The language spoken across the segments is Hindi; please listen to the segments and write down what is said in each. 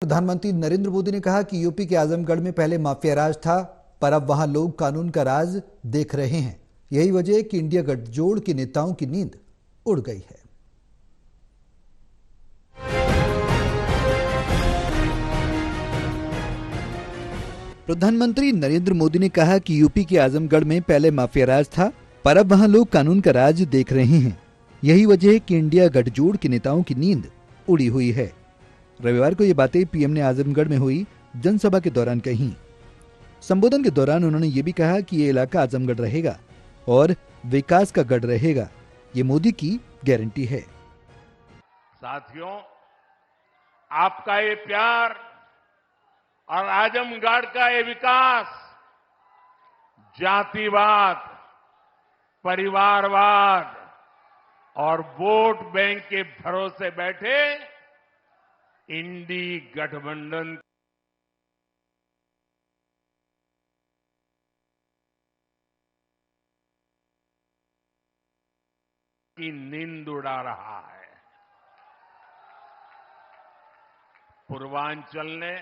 प्रधानमंत्री नरेंद्र मोदी ने कहा कि यूपी के आजमगढ़ में पहले माफिया राज था, पर अब वहां लोग कानून का राज देख रहे हैं। यही वजह है कि इंडिया गठजोड़ के नेताओं की नींद उड़ गई है। प्रधानमंत्री नरेंद्र मोदी ने कहा कि यूपी के आजमगढ़ में पहले माफिया राज था, पर अब वहां लोग कानून का राज देख रहे हैं। यही वजह है कि इंडिया गठजोड़ के नेताओं की नींद उड़ी हुई है। रविवार को ये बातें पीएम ने आजमगढ़ में हुई जनसभा के दौरान कही। संबोधन के दौरान उन्होंने ये भी कहा कि ये इलाका आजमगढ़ रहेगा और विकास का गढ़ रहेगा। ये मोदी की गारंटी है। साथियों, आपका ये प्यार और आजमगढ़ का ये विकास जातिवाद, परिवारवाद और वोट बैंक के भरोसे बैठे इंडी गठबंधन की नींद उड़ा रहा है। पूर्वांचल ने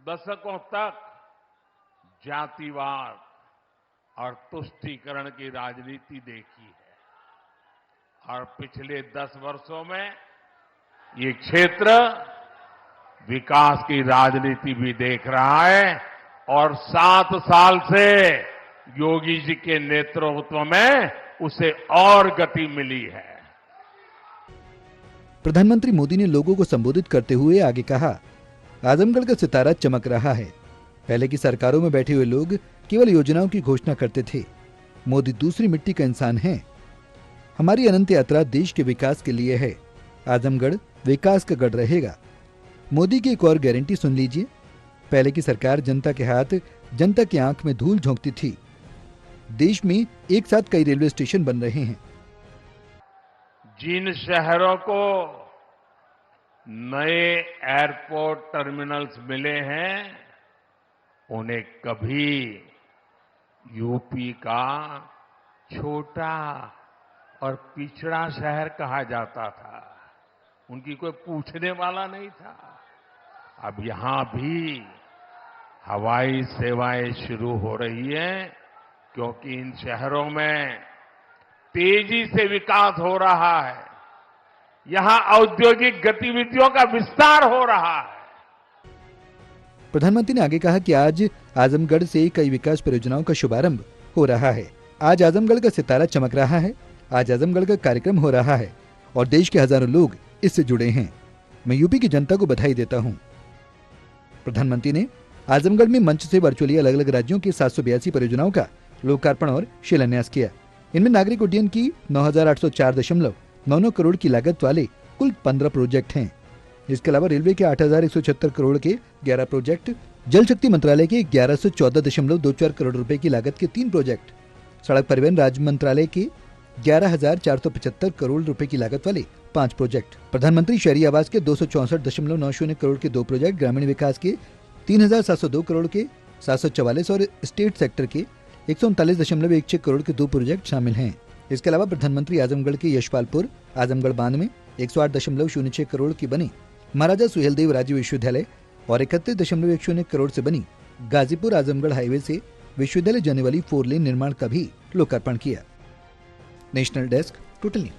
दशकों तक जातिवाद और तुष्टीकरण की राजनीति देखी है और पिछले 10 वर्षों में ये क्षेत्र विकास की राजनीति भी देख रहा है और 7 साल से योगी जी के नेतृत्व में उसे और गति मिली है। प्रधानमंत्री मोदी ने लोगों को संबोधित करते हुए आगे कहा, आजमगढ़ का सितारा चमक रहा है। पहले की सरकारों में बैठे हुए लोग केवल योजनाओं की घोषणा करते थे। मोदी दूसरी मिट्टी का इंसान है। हमारी अनंत यात्रा देश के विकास के लिए है। आजमगढ़ विकास का गढ़ रहेगा। मोदी की एक और गारंटी सुन लीजिए। पहले की सरकार जनता के हाथ, जनता की आंख में धूल झोंकती थी। देश में एक साथ कई रेलवे स्टेशन बन रहे हैं। जिन शहरों को नए एयरपोर्ट टर्मिनल्स मिले हैं, उन्हें कभी यूपी का छोटा और पिछड़ा शहर कहा जाता था। उनकी कोई पूछने वाला नहीं था। अब यहां भी हवाई सेवाएं शुरू हो रही हैं, क्योंकि इन शहरों में तेजी से विकास हो रहा है। यहां औद्योगिक गतिविधियों का विस्तार हो रहा है। प्रधानमंत्री ने आगे कहा कि आज आजमगढ़ से कई विकास परियोजनाओं का शुभारंभ हो रहा है। आज आजमगढ़ का सितारा चमक रहा है। आज आजमगढ़ का कार्यक्रम हो रहा है और देश के हजारों लोग इससे जुड़े हैं। मैं यूपी की जनता को बधाई देता हूं। प्रधानमंत्री ने आजमगढ़ में मंच से वर्चुअली अलग अलग राज्यों की 782 परियोजनाओं का लोकार्पण और शिलान्यास किया। इनमें नागरिक उड्डयन की 9,804.99 करोड़ की लागत वाले कुल 15 प्रोजेक्ट हैं। इसके अलावा रेलवे के 8,176 करोड़ के 11 प्रोजेक्ट, जल शक्ति मंत्रालय के 1114.24 करोड़ रुपए की लागत के 3 प्रोजेक्ट, सड़क परिवहन राज्य मंत्रालय के 11,475 करोड़ रुपए की लागत वाले 5 प्रोजेक्ट, प्रधानमंत्री शहरी आवास के 264.90 करोड़ के 2 प्रोजेक्ट, ग्रामीण विकास के 3,702 करोड़ के 744 और स्टेट सेक्टर के 139.16 करोड़ के 2 प्रोजेक्ट शामिल हैं। इसके अलावा प्रधानमंत्री आजमगढ़ के यशपालपुर, आजमगढ़ बांध में 108.06 करोड़ की बनी महाराजा सुहेलदेव राज्य विश्वविद्यालय और 31.10 करोड़ से बनी गाजीपुर आजमगढ़ हाईवे से विश्वविद्यालय जाने वाली 4 लेन निर्माण का भी लोकार्पण किया। National desk, total news.